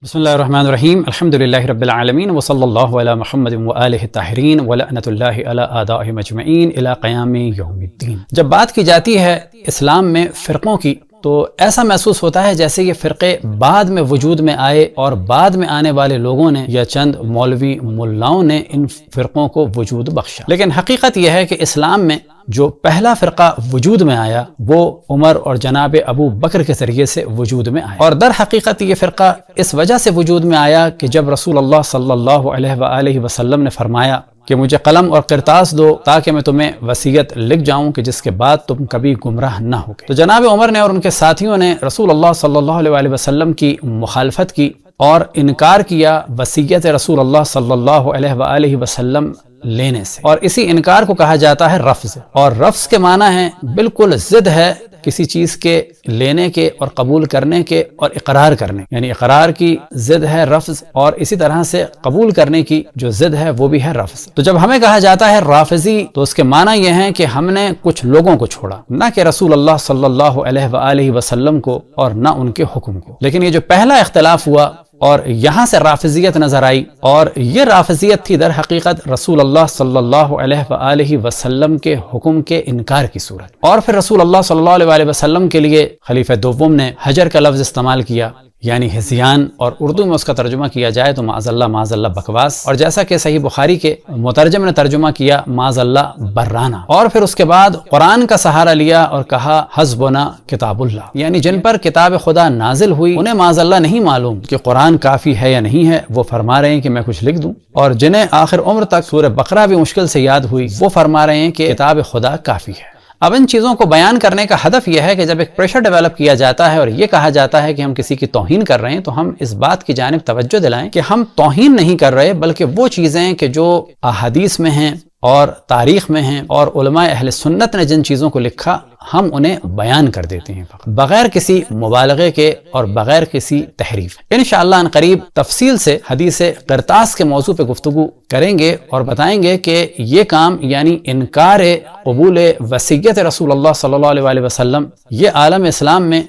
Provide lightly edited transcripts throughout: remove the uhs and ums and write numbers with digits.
بسم اللہ الرحمن الرحیم الحمد للہ رب العالمین وصلی اللہ علی محمد وآلہ الطاہرین ولعنۃ اللہ علی اعدائہم اجمعین الی قیام یوم الدین۔ جب بات کی جاتی ہے اسلام میں فرقوں کی تو ایسا محسوس ہوتا ہے جیسے یہ فرقے بعد میں وجود میں آئے اور بعد میں آنے والے لوگوں نے یا چند مولوی ملاؤں نے ان فرقوں کو وجود بخشا، لیکن حقیقت یہ ہے کہ اسلام میں جو پہلا فرقہ وجود میں آیا وہ عمر اور جناب ابو بکر کے ذریعے سے وجود میں آیا، اور در حقیقت یہ فرقہ اس وجہ سے وجود میں آیا کہ جب رسول اللہ صلی اللہ علیہ وآلہ وسلم نے فرمایا کہ مجھے قلم اور کرتاس دو تاکہ میں تمہیں وصیت لکھ جاؤں کہ جس کے بعد تم کبھی گمراہ نہ ہوگے، تو جناب عمر نے اور ان کے ساتھیوں نے رسول اللہ صلی اللہ علیہ وآلہ وسلم کی مخالفت کی اور انکار کیا وصیت رسول اللہ صلی اللہ علیہ وآلہ وسلم لینے سے، اور اسی انکار کو کہا جاتا ہے رفض، اور رفض کے معنی ہے بالکل ضد ہے کسی چیز کے لینے کے اور قبول کرنے کے اور اقرار کرنے، یعنی اقرار کی ضد ہے رفض، اور اسی طرح سے قبول کرنے کی جو ضد ہے وہ بھی ہے رفض۔ تو جب ہمیں کہا جاتا ہے رافضی تو اس کے معنی یہ ہے کہ ہم نے کچھ لوگوں کو چھوڑا، نہ کہ رسول اللہ صلی اللہ علیہ وآلہ وسلم کو اور نہ ان کے حکم کو۔ لیکن یہ جو پہلا اختلاف ہوا اور یہاں سے رافضیت نظر آئی، اور یہ رافضیت تھی در حقیقت رسول اللہ صلی اللہ علیہ وآلہ وسلم کے حکم کے انکار کی صورت، اور پھر رسول اللہ صلی اللہ علیہ وآلہ وسلم کے لیے خلیفہ دوم نے حجر کا لفظ استعمال کیا، یعنی ہذیان، اور اردو میں اس کا ترجمہ کیا جائے تو معاذ اللہ بکواس، اور جیسا کہ صحیح بخاری کے مترجم نے ترجمہ کیا معاذ اللہ برانہ، اور پھر اس کے بعد قرآن کا سہارا لیا اور کہا حسبنا کتاب اللہ، یعنی جن پر کتاب خدا نازل ہوئی انہیں معاذ اللہ نہیں معلوم کہ قرآن کافی ہے یا نہیں ہے، وہ فرما رہے ہیں کہ میں کچھ لکھ دوں، اور جنہیں آخر عمر تک سورہ بقرہ بھی مشکل سے یاد ہوئی وہ فرما رہے ہیں کہ کتاب خدا کافی ہے۔ اب ان چیزوں کو بیان کرنے کا ہدف یہ ہے کہ جب ایک پریشر ڈیولپ کیا جاتا ہے اور یہ کہا جاتا ہے کہ ہم کسی کی توہین کر رہے ہیں تو ہم اس بات کی جانب توجہ دلائیں کہ ہم توہین نہیں کر رہے، بلکہ وہ چیزیں کہ جو احادیث میں ہیں اور تاریخ میں ہیں اور علماء اہل سنت نے جن چیزوں کو لکھا ہم انہیں بیان کر دیتے ہیں فقط بغیر کسی مبالغے کے اور بغیر کسی تحریف۔ انشاءاللہ ان قریب تفصیل سے حدیث قرطاس کے موضوع پہ گفتگو کریں گے اور بتائیں گے کہ یہ کام یعنی انکار قبول وصیت رسول اللہ صلی اللہ علیہ وآلہ وسلم یہ عالم اسلام میں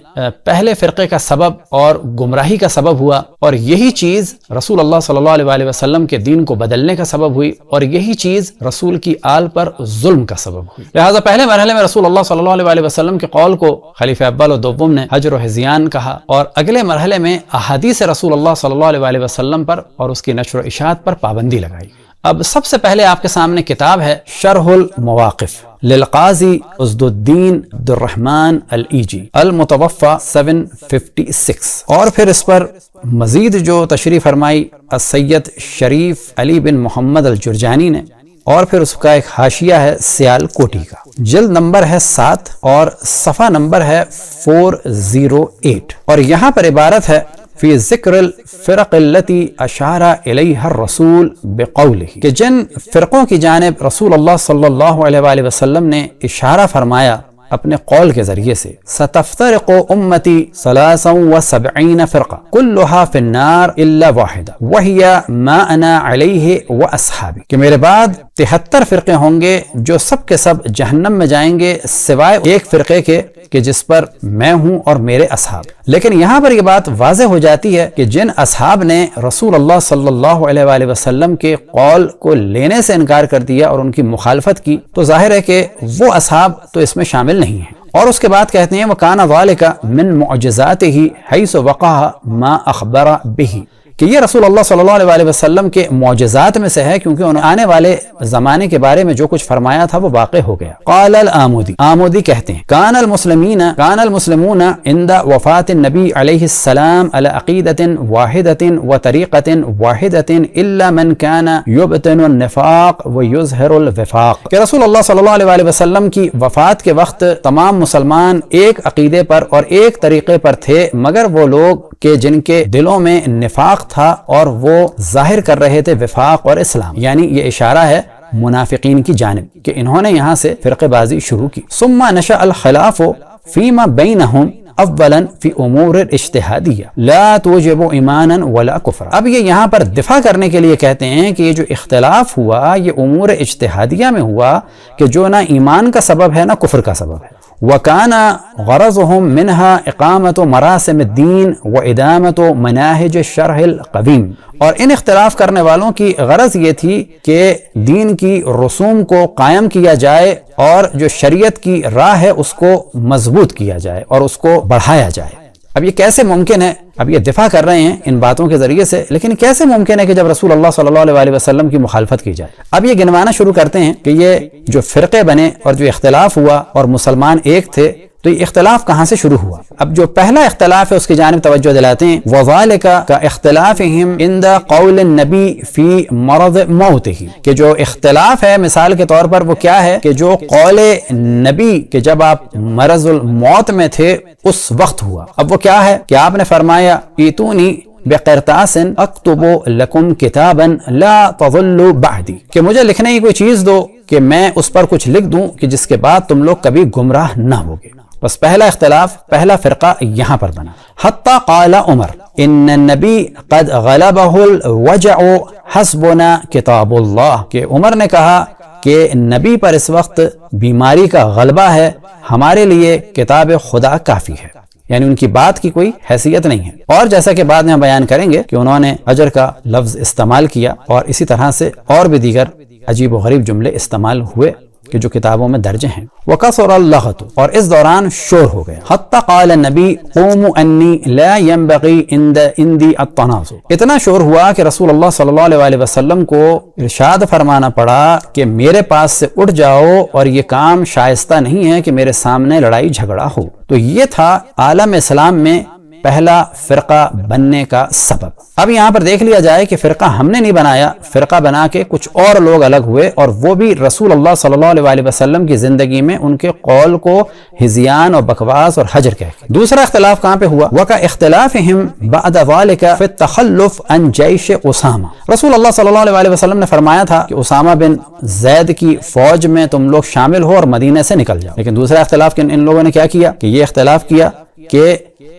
پہلے فرقے کا سبب اور گمراہی کا سبب ہوا، اور یہی چیز رسول اللہ صلی اللہ علیہ وآلہ وسلم کے دین کو بدلنے کا سبب ہوئی، اور یہی چیز رسول کی آل پر ظلم کا سبب ہوئی۔ لہٰذا پہلے مرحلے میں رسول اللہ صلی اللہ علیہ وسلم کے قول کو خلیفہ اول و دوم نے حجر و ہذیان کہا، اور اگلے مرحلے میں احادیث رسول اللہ صلی اللہ علیہ وآلہ وسلم پر اور اس کی نشر و اشاعت پر پابندی لگائی۔ اب سب سے پہلے آپ کے سامنے کتاب ہے شرح المواقف للقاضی عزد الدین عبد الرحمن الایجی المتوفى 756، اور پھر اس پر مزید جو تشریح فرمائی السید شریف علی بن محمد الجرجانی نے، اور پھر اس کا ایک حاشیہ ہے سیال کوٹی کا، جلد نمبر ہے 7 اور صفحہ نمبر ہے 408، اور یہاں پر عبارت ہے فی ذکر الفرق التي اشار الیہا الرسول بقولہ، کہ جن فرقوں کی جانب رسول اللہ صلی اللہ علیہ وآلہ وسلم نے اشارہ فرمایا اپنے قول کے ذریعے سے، ستفترق امتی 73 فرقہ کلها فی النار الا واحدہ وہی ما انا علیہ واصحابی، کہ میرے بعد 73 فرقے ہوں گے جو سب کے سب جہنم میں جائیں گے سوائے ایک فرقے کے کہ جس پر میں ہوں اور میرے اصحاب۔ لیکن یہاں پر یہ بات واضح ہو جاتی ہے کہ جن اصحاب نے رسول اللہ صلی اللہ علیہ وآلہ وسلم کے قول کو لینے سے انکار کر دیا اور ان کی مخالفت کی تو ظاہر ہے کہ وہ اصحاب تو اس میں شامل نہیں ہیں، اور اس کے بعد کہتے ہیں وَكَانَ ذَلِكَ مِن مُعْجِزَاتِهِ حَيْثُ وَقَعَ مَا أَخْبَرَ بِهِ، کہ یہ رسول اللہ صلی اللہ علیہ وآلہ وسلم کے معجزات میں سے ہے کیونکہ انہوں نے آنے والے زمانے کے بارے میں جو کچھ فرمایا تھا وہ واقع ہو گیا۔ قال الآمودی، آمودی کہتے ہیں کان المسلمون عند وفات النبی علیہ السلام على عقیدۃ واحدۃ وطریقۃ واحدۃ الا من كان یبطن النفاق ویظہر الوفاق، کہ رسول اللہ صلی اللہ علیہ وآلہ وسلم کی وفات کے وقت تمام مسلمان ایک عقیدے پر اور ایک طریقے پر تھے مگر وہ لوگ کہ جن کے دلوں میں نفاق تھا اور وہ ظاہر کر رہے تھے وفاق اور اسلام، یعنی یہ اشارہ ہے منافقین کی جانب کہ انہوں نے یہاں سے فرقے بازی شروع کی۔ ثم نشأ الخلاف فيما بينهم اولا فی امور اجتہادیہ لا توجب ایمانا ولا کفرا۔ اب یہ یہاں پر دفاع کرنے کے لیے کہتے ہیں کہ یہ جو اختلاف ہوا یہ امور اجتہادیہ میں ہوا کہ جو نہ ایمان کا سبب ہے نہ کفر کا سبب ہے، وکان غرضهم منها اقامت مراسم الدین وادامت مناہج الشرح القویم، اور ان اختلاف کرنے والوں کی غرض یہ تھی کہ دین کی رسوم کو قائم کیا جائے اور جو شریعت کی راہ ہے اس کو مضبوط کیا جائے اور اس کو بڑھایا جائے۔ اب یہ کیسے ممکن ہے؟ اب یہ دفاع کر رہے ہیں ان باتوں کے ذریعے سے، لیکن کیسے ممکن ہے کہ جب رسول اللہ صلی اللہ علیہ وسلم کی مخالفت کی جائے؟ اب یہ گنوانا شروع کرتے ہیں کہ یہ جو فرقے بنے اور جو اختلاف ہوا اور مسلمان ایک تھے، تو یہ اختلاف کہاں سے شروع ہوا؟ اب جو پہلا اختلاف ہے اس کی جانب توجہ دلاتے ہیں، وَذَلِكَ كَاخْتِلَافِهِمْ عِنْدَ قَوْلِ النَّبِي فِي مَرَضِ مَوْتِهِ، کہ جو اختلاف ہے مثال کے طور پر وہ کیا ہے کہ جو قول نبی کہ جب آپ مرض الموت میں تھے اس وقت ہوا۔ اب وہ کیا ہے کہ آپ نے فرمایا ایتونی بقرطاس اکتب لکم کتابا لا تضلوا بعدی، کہ مجھے لکھنے کی کوئی چیز دو کہ میں اس پر کچھ لکھ دوں کہ جس کے بعد تم لوگ کبھی گمراہ نہ ہوگے۔ بس پہلا اختلاف، پہلا فرقہ یہاں پر بنا۔ حتی قال عمر ان النبی قد غلبہ الوجع حسبنا کتاب اللہ، کہ عمر نے کہا کہ نبی پر اس وقت بیماری کا غلبہ ہے، ہمارے لیے کتاب خدا کافی ہے، یعنی ان کی بات کی کوئی حیثیت نہیں ہے۔ اور جیسا کہ بعد میں ہم بیان کریں گے کہ انہوں نے اجر کا لفظ استعمال کیا اور اسی طرح سے اور بھی دیگر عجیب و غریب جملے استعمال ہوئے کہ جو کتابوں میں درج ہیں۔ وَكَثُرَ اللَّغْطُ، اور اس دوران شور ہو گیا۔ حَتَّى قَالَ النَّبِي قُومُوا أَنِّي لَا يَنبَغِي عِنْدِي التَّنَازُعُ، اتنا شور ہوا کہ رسول اللہ صلی اللہ علیہ وسلم کو ارشاد فرمانا پڑا کہ میرے پاس سے اٹھ جاؤ، اور یہ کام شائستہ نہیں ہے کہ میرے سامنے لڑائی جھگڑا ہو۔ تو یہ تھا عالم اسلام میں پہلا فرقہ بننے کا سبب۔ اب یہاں پر دیکھ لیا جائے کہ فرقہ ہم نے نہیں بنایا، فرقہ بنا کے کچھ اور لوگ الگ ہوئے، اور وہ بھی رسول اللہ صلی اللہ علیہ وسلم کی زندگی میں ان کے قول کو ہذیان اور بکواس اور حجر کہہ کے۔ دوسرا اختلاف کہاں پہ ہوا؟ وَكَاخْتِلَافِهِمْ بَعْدَ ذَلِكَ فِي التَّخَلُّفِ عَنْ جَيْشِ أُسَامَہ، رسول اللہ صلی اللہ علیہ وسلم نے فرمایا تھا کہ اسامہ بن زید کی فوج میں تم لوگ شامل ہو اور مدینہ سے نکل جاؤ، لیکن دوسرا اختلاف کہ ان لوگوں نے کیا کیا کہ یہ اختلاف کیا کہ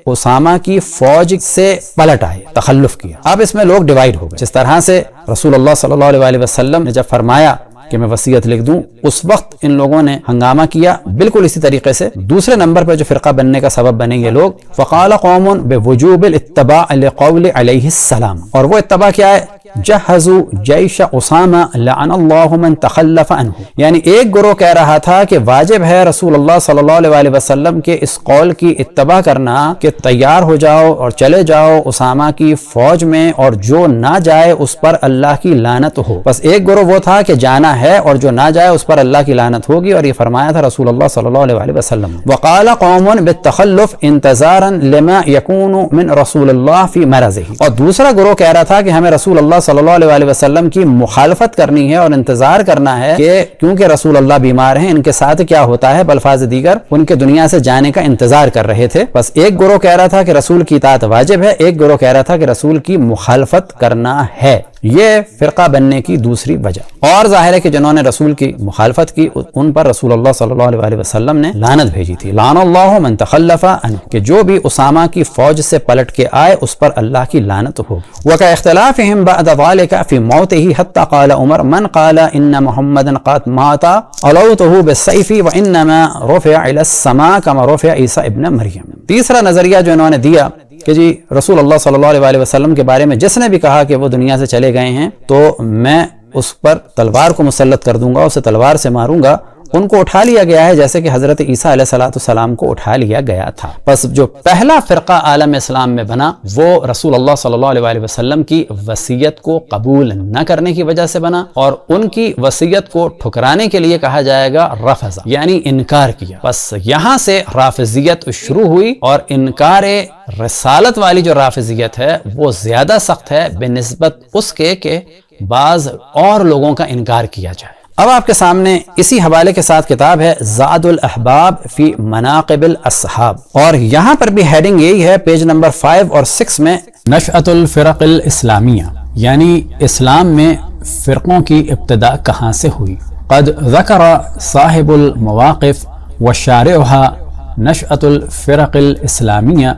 اسامہ کی فوج سے پلٹ آئے، تخلف کیا۔ اب اس میں لوگ ڈیوائیڈ ہو گئے، جس طرح سے رسول اللہ صلی اللہ علیہ وسلم نے جب فرمایا کہ میں وصیت لکھ دوں، اس وقت ان لوگوں نے ہنگامہ کیا، بالکل اسی طریقے سے دوسرے نمبر پہ جو فرقہ بننے کا سبب بنے یہ لوگ، فقال قوم بوجوب الاتباع لقول علیہ السلام، اور وہ اتباع کیا ہے؟ جہزوا جیش اسامہ لعن اللہ من تخلف عنہ، یعنی ایک گروہ کہہ رہا تھا کہ واجب ہے رسول اللہ صلی اللہ علیہ وسلم کے اس قول کی اتباع کرنا کہ تیار ہو جاؤ اور چلے جاؤ اسامہ کی فوج میں، اور جو نہ جائے اس پر اللہ کی لعنت ہو۔ بس ایک گروہ وہ تھا کہ جانا ہے اور جو نہ جائے اس پر اللہ کی لعنت ہوگی، اور یہ فرمایا تھا رسول اللہ صلی اللہ علیہ وسلم۔ وقال قوم بالتخلف انتظارا لما يكون من رسول اللہ فی مرضہ، اور دوسرا گروہ کہہ رہا تھا کہ ہمیں رسول اللہ صلی اللہ علیہ وسلم کی مخالفت کرنی ہے اور انتظار کرنا ہے کہ کیونکہ رسول اللہ بیمار ہیں، ان کے ساتھ کیا ہوتا ہے، بلفاظ دیگر ان کے دنیا سے جانے کا انتظار کر رہے تھے۔ بس ایک گروہ کہہ رہا تھا کہ رسول کی اطاعت واجب ہے، ایک گروہ کہہ رہا تھا کہ رسول کی مخالفت کرنا ہے۔ یہ فرقہ بننے کی دوسری وجہ، اور ظاہر ہے کہ جنہوں نے رسول کی مخالفت کی ان پر رسول اللہ صلی اللہ علیہ وسلم نے لعنت بھیجی تھی، لعن اللہ من تخلف عنہ، کہ جو بھی اسامہ کی فوج سے پلٹ کے آئے اس پر اللہ کی لعنت ہو۔ وَكَاخْتِلَافِهِمْ بَعْدَ ذَلِكَ فِي مَوْتِهِ حَتَّى قَالَ عمر من قال إن محمدا قد مات علوته بالسيف وإنما رفع إلى السماء كما رفع عيسى ابن مریم۔ تیسرا نظریہ جو انہوں نے دیا کہ جی رسول اللہ صلی اللہ علیہ وسلم کے بارے میں جس نے بھی کہا کہ وہ دنیا سے چلے گئے ہیں تو میں اس پر تلوار کو مسلط کر دوں گا، اسے تلوار سے ماروں گا، ان کو اٹھا لیا گیا ہے جیسے کہ حضرت عیسیٰ علیہ السلام کو اٹھا لیا گیا تھا۔ بس جو پہلا فرقہ عالم اسلام میں بنا وہ رسول اللہ صلی اللہ علیہ وسلم کی وصیت کو قبول نہ کرنے کی وجہ سے بنا، اور ان کی وصیت کو ٹھکرانے کے لیے کہا جائے گا رفض، یعنی انکار کیا۔ بس یہاں سے رافضیت شروع ہوئی، اور انکار رسالت والی جو رافضیت ہے وہ زیادہ سخت ہے بنسبت اس کے کہ بعض اور لوگوں کا انکار کیا جائے۔ اب آپ کے سامنے اسی حوالے کے ساتھ کتاب ہے زاد الاحباب فی مناقب الاصحاب، اور یہاں پر بھی ہیڈنگ یہی ہے پیج نمبر 5 اور 6 میں، نشأۃ الفرق الاسلامیہ، یعنی اسلام میں فرقوں کی ابتدا کہاں سے ہوئی۔ قد ذکر صاحب المواقف وشارعها نشأۃ الفرق الاسلامیہ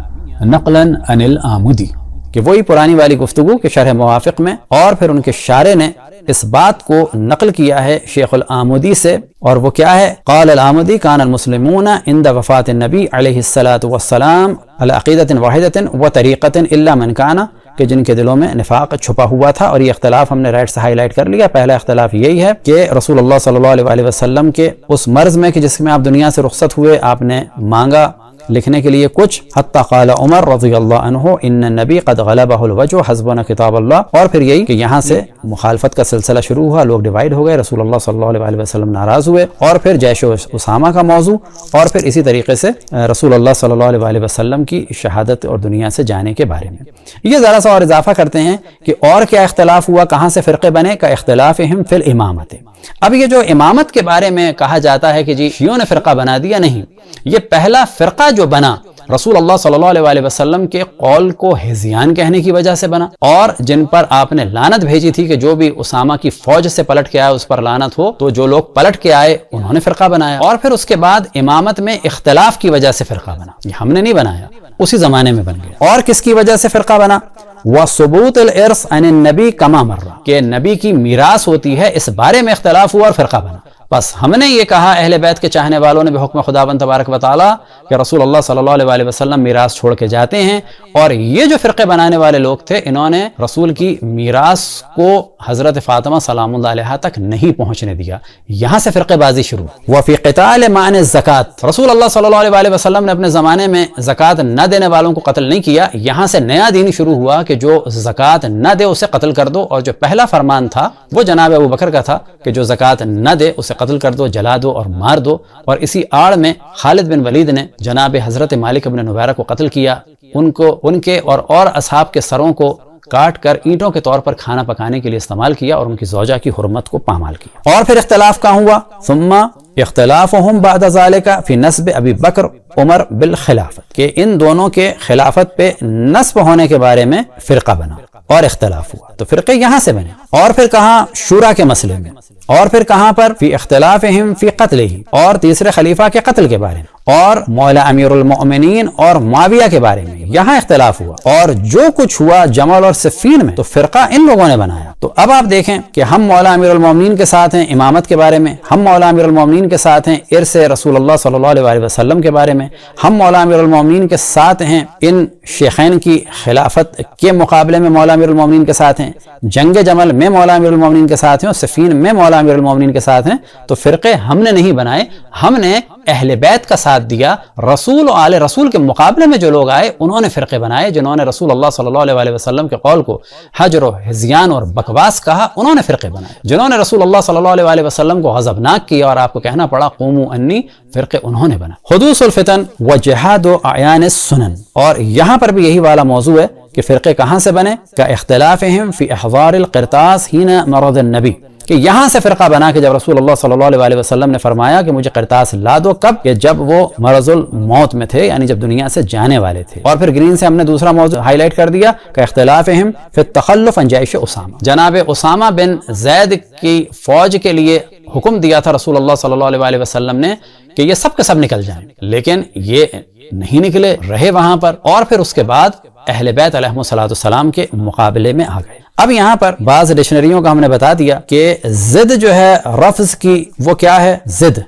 نقلا عن الآمدی، کہ وہی پرانی والی گفتگو کے شرح موافق میں، اور پھر ان کے شارح نے اس بات کو نقل کیا ہے شیخ العامودی سے، اور وہ کیا ہے؟ قال العامودی کان المسلمون عند وفات النبی علیہ الصلاۃ والسلام علی عقیدۃ واحدۃ وطریقۃ الا من کان، کہ جن کے دلوں میں نفاق چھپا ہوا تھا. اور یہ اختلاف ہم نے رائٹ سے ہائی لائٹ کر لیا. پہلا اختلاف یہی ہے کہ رسول اللہ صلی اللہ علیہ وسلم کے اس مرض میں کہ جس میں آپ دنیا سے رخصت ہوئے، آپ نے مانگا لکھنے کے لیے کچھ، حتی قال عمر رضی اللہ عنہ ان النبی قد غلبہ الوجع حسبنا کتاب اللہ. اور پھر یہی کہ یہاں سے مخالفت کا سلسلہ شروع ہوا، لوگ ڈیوائیڈ ہو گئے، رسول اللہ صلی اللہ علیہ وسلم ناراض ہوئے، اور پھر جیش اسامہ کا موضوع، اور پھر اسی طریقے سے رسول اللہ صلی اللہ علیہ وسلم کی شہادت اور دنیا سے جانے کے بارے میں. یہ ذرا سا اور اضافہ کرتے ہیں کہ اور کیا اختلاف ہوا، کہاں سے فرقے بنے؟ کا اختلافہم فی الامامت. اب یہ جو امامت کے بارے میں کہا جاتا ہے کہ جی شیعوں نے فرقہ بنا دیا، نہیں، یہ پہلا فرقہ جو بنا رسول اللہ صلی اللہ علیہ وسلم کے قول کو ہذیان کہنے کی وجہ سے بنا، اور جن پر آپ نے لعنت بھیجی تھی کہ جو بھی اسامہ کی فوج سے پلٹ کے آئے اس پر لعنت ہو، تو جو لوگ پلٹ کے آئے انہوں نے فرقہ بنایا. اور پھر اس کے بعد امامت میں اختلاف کی وجہ سے فرقہ بنا، یہ ہم نے نہیں بنایا، اسی زمانے میں بن گیا. اور کس کی وجہ سے فرقہ بنا؟ وثبوت الارث عن النبی کما مر، کہ نبی کی میراث ہوتی ہے اس بارے میں اختلاف ہوا اور فرقہ بنا. بس ہم نے یہ کہا اہل بیت کے چاہنے والوں نے بحکم خداوند تبارک و تعالی کہ رسول اللہ صلی اللہ علیہ وسلم میراث چھوڑ کے جاتے ہیں، اور یہ جو فرقے بنانے والے لوگ تھے انہوں نے رسول کی میراث کو حضرت فاطمہ سلام اللہ علیہا تک نہیں پہنچنے دیا. یہاں سے فرقے بازی شروع. وفی قتال معنی الزکات، رسول اللہ صلی اللہ علیہ وسلم نے اپنے زمانے میں زکات نہ دینے والوں کو قتل نہیں کیا. یہاں سے نیا دین شروع ہوا کہ جو زکات نہ دے اسے قتل کر دو، اور جو پہلا فرمان تھا وہ جناب ابو بکر کا تھا کہ جو زکات نہ دے اسے قتل کر دو، جلا دو اور مار دو. اور اسی آڑ میں خالد بن ولید نے جناب حضرت مالک بن نویرہ کو قتل کیا، ان کے اور اصحاب کے سروں کو کاٹ کر اینٹوں کے طور پر کھانا پکانے کے لیے استعمال کیا، اور ان کی زوجہ کی حرمت کو پامال کیا. اور پھر اختلاف کہاں ہوا؟ ثم اختلافہم بعد ذالک فی نسب ابی بکر عمر بالخلافت، کہ ان دونوں کے خلافت پہ نسب ہونے کے بارے میں فرقہ بنا اور اختلاف ہوا. تو فرقے یہاں سے بنے. اور پھر کہاں؟ شورا کے مسئلے میں. اور پھر کہاں پر؟ فی اختلافہم فی قتلہ، اور تیسرے خلیفہ کے قتل کے بارے میں، اور مولا امیر المؤمنین اور معاویہ کے بارے میں یہاں اختلاف ہوا. اور جو کچھ ہوا جمل اور صفین میں تو فرقہ ان لوگوں نے بنایا. تو اب آپ دیکھیں کہ ہم مولا امیر المؤمنین کے ساتھ ہیں امامت کے بارے میں، ہم مولا امیر المؤمنین کے ساتھ ہیں ارث رسول اللہ صلی اللہ علیہ وسلم کے بارے میں، ہم مولا امیر المؤمنین کے ساتھ ہیں ان شیخین کی خلافت کے مقابلے میں مولا امیر المؤمنین کے ساتھ ہیں، جنگ جمل میں مولا امیر المؤمنین کے ساتھ ہیں، اور صفین میں مولا امیر المؤمنین کے ساتھ ہیں. تو فرقے ہم نے نہیں بنائے، ہم نے اہل بیت کا ساتھ دیا. رسول و آل رسول کے مقابلے میں جو لوگ آئے انہوں نے فرقے بنائے، جنہوں نے رسول اللہ صلی اللہ علیہ وسلم کے قول کو حجر و ہذیان اور بکواس کہا انہوں نے فرقے بنائے. جنہوں نے رسول اللہ صلی اللہ علیہ وسلم کو غضبناک کیا اور آپ کو کہنا پڑا قوموا انی، فرقے انہوں نے بنا. حدوث الفتن و جہاد و اعیان السنن، اور یہاں پر بھی یہی والا موضوع ہے کہ فرقے کہاں سے بنے؟ کا اختلافہم فی احضار القرطاس حین مرض النبی، کہ یہاں سے فرقہ بنا کہ جب رسول اللہ صلی اللہ علیہ وسلم نے فرمایا کہ مجھے قرطاس لا دو، کب؟ کہ جب وہ مرض الموت میں تھے، یعنی جب دنیا سے جانے والے تھے. اور پھر گرین سے ہم نے دوسرا موضوع ہائی لائٹ کر دیا کہ اختلافہم فی التخلف عن جیش اسامہ، جناب اسامہ بن زید کی فوج کے لیے حکم دیا تھا رسول اللہ صلی اللہ علیہ وسلم نے کہ یہ سب کے سب نکل جائیں، لیکن یہ نہیں نکلے، رہے وہاں پر. اور پھر اس کے بعد اہل بیت علیہم السلام کے مقابلے میں آ گئے. اب یہاں پر بعض ڈکشنریوں کا ہم نے بتا دیا کہ ضد جو ہے رفض کی وہ کیا ہے؟ ضد.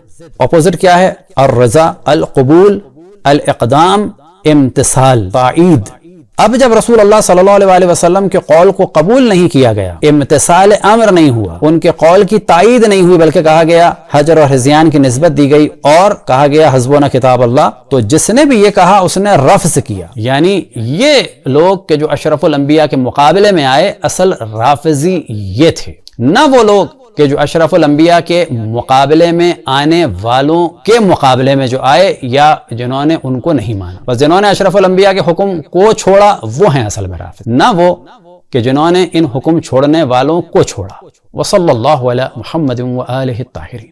اپوزٹ کیا ہے؟ الرضا، القبول، الاقدام، امتثال، تائید. اب جب رسول اللہ صلی اللہ علیہ وسلم کے قول کو قبول نہیں کیا گیا، امتثال امر نہیں ہوا، ان کے قول کی تائید نہیں ہوئی، بلکہ کہا گیا حجر اور ہذیان کی نسبت دی گئی اور کہا گیا حسبنا کتاب اللہ، تو جس نے بھی یہ کہا اس نے رفض کیا. یعنی یہ لوگ کہ جو اشرف الانبیاء کے مقابلے میں آئے اصل رافضی یہ تھے، نہ وہ لوگ کہ جو اشرف الانبیاء کے مقابلے میں آنے والوں کے مقابلے میں جو آئے یا جنہوں نے ان کو نہیں مانا. بس جنہوں نے اشرف الانبیاء کے حکم کو چھوڑا وہ ہیں اصل میں رافض، نہ وہ کہ جنہوں نے ان حکم چھوڑنے والوں کو چھوڑا. وصلی اللہ علی محمد و آلہ الطاہرین.